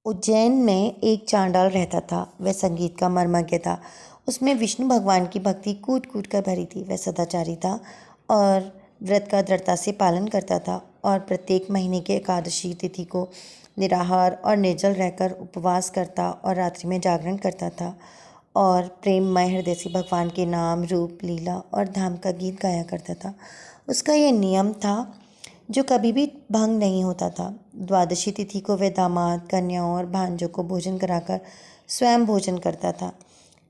उज्जैन में एक चांडाल रहता था। वह संगीत का मर्मज्ञ था। उसमें विष्णु भगवान की भक्ति कूट कूट कर भरी थी। वह सदाचारी था और व्रत का दृढ़ता से पालन करता था और प्रत्येक महीने के एकादशी तिथि को निराहार और निर्जल रहकर उपवास करता और रात्रि में जागरण करता था और प्रेममय हृदय से भगवान के नाम, रूप, लीला और धाम का गीत गाया करता था। उसका यह नियम था जो कभी भी भंग नहीं होता था। द्वादशी तिथि को वह दामाद, कन्याओं और भांजों को भोजन कराकर स्वयं भोजन करता था।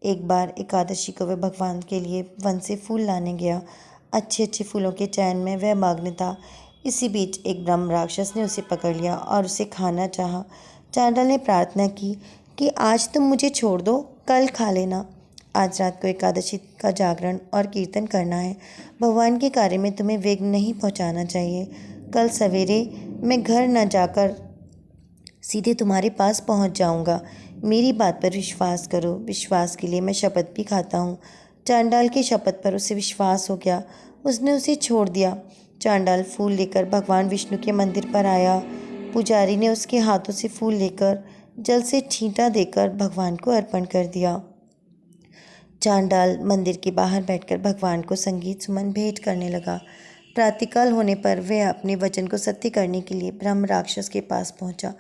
एक बार एकादशी को वह भगवान के लिए वन से फूल लाने गया। अच्छे अच्छे फूलों के चयन में वह मग्न था। इसी बीच एक ब्रह्म राक्षस ने उसे पकड़ लिया और उसे खाना चाहा। चांडाल ने प्रार्थना की कि आज तुम मुझे छोड़ दो, कल खा लेना। आज रात को एकादशी का जागरण और कीर्तन करना है। भगवान के कार्य में तुम्हें विघ्न नहीं पहुंचाना चाहिए। कल सवेरे मैं घर न जाकर सीधे तुम्हारे पास पहुंच जाऊंगा। मेरी बात पर विश्वास करो। विश्वास के लिए मैं शपथ भी खाता हूँ। चांडाल की शपथ पर उसे विश्वास हो गया। उसने उसे छोड़ दिया। चांडाल फूल लेकर भगवान विष्णु के मंदिर पर आया। पुजारी ने उसके हाथों से फूल लेकर जल से छींटा देकर भगवान को अर्पण कर दिया। चांडाल मंदिर के बाहर बैठकर भगवान को संगीत सुमन भेंट करने लगा। प्रातःकाल होने पर वह अपने वचन को सत्य करने के लिए ब्रह्म राक्षस के पास पहुंचा।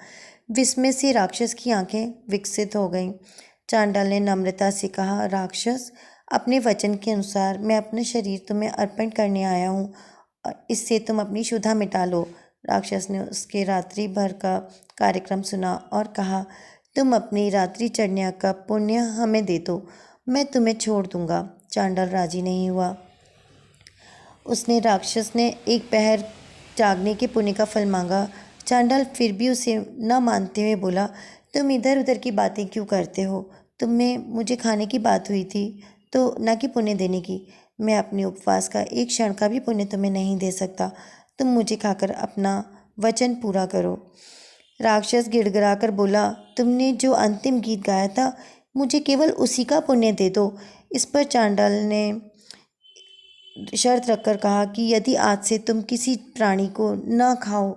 विस्मय से राक्षस की आंखें विकसित हो गईं। चांडाल ने नम्रता से कहा, राक्षस, अपने वचन के अनुसार मैं अपना शरीर तुम्हें अर्पण करने आया हूँ और इससे तुम अपनी क्षुधा मिटा लो। राक्षस ने उसके रात्रि भर का कार्यक्रम सुना और कहा, तुम अपनी रात्रि चढ़ने का पुण्य हमें दे दो, मैं तुम्हें छोड़ दूंगा। चांडाल राजी नहीं हुआ। उसने राक्षस ने एक पहर जागने के पुण्य का फल मांगा। चांडाल फिर भी उसे न मानते हुए बोला, तुम इधर उधर की बातें क्यों करते हो? तुम में मुझे खाने की बात हुई थी तो न कि पुण्य देने की। मैं अपने उपवास का एक क्षण का भी पुण्य तुम्हें नहीं दे सकता। तुम मुझे खाकर अपना वचन पूरा करो। राक्षस गिड़गिड़ाकर बोला, तुमने जो अंतिम गीत गाया था मुझे केवल उसी का पुण्य दे दो। इस पर चांडाल ने शर्त रखकर कहा कि यदि आज से तुम किसी प्राणी को न खाओ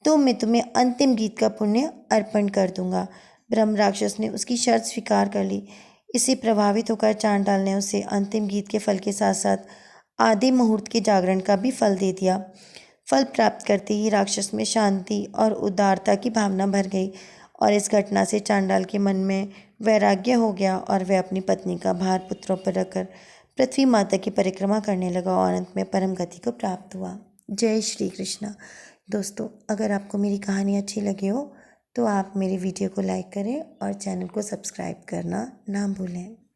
तो मैं तुम्हें अंतिम गीत का पुण्य अर्पण कर दूंगा। ब्रह्म राक्षस ने उसकी शर्त स्वीकार कर ली। इससे प्रभावित होकर चांडाल ने उसे अंतिम गीत के फल के साथ साथ आधे मुहूर्त के जागरण का भी फल दे दिया। फल प्राप्त करते ही राक्षस में शांति और उदारता की भावना भर गई और इस घटना से चांडाल के मन में वैराग्य हो गया और वह अपनी पत्नी का भार पुत्रों पर रखकर पृथ्वी माता की परिक्रमा करने लगा और अंत में परम गति को प्राप्त हुआ। जय श्री कृष्णा। दोस्तों, अगर आपको मेरी कहानी अच्छी लगी हो तो आप मेरी वीडियो को लाइक करें और चैनल को सब्सक्राइब करना ना भूलें।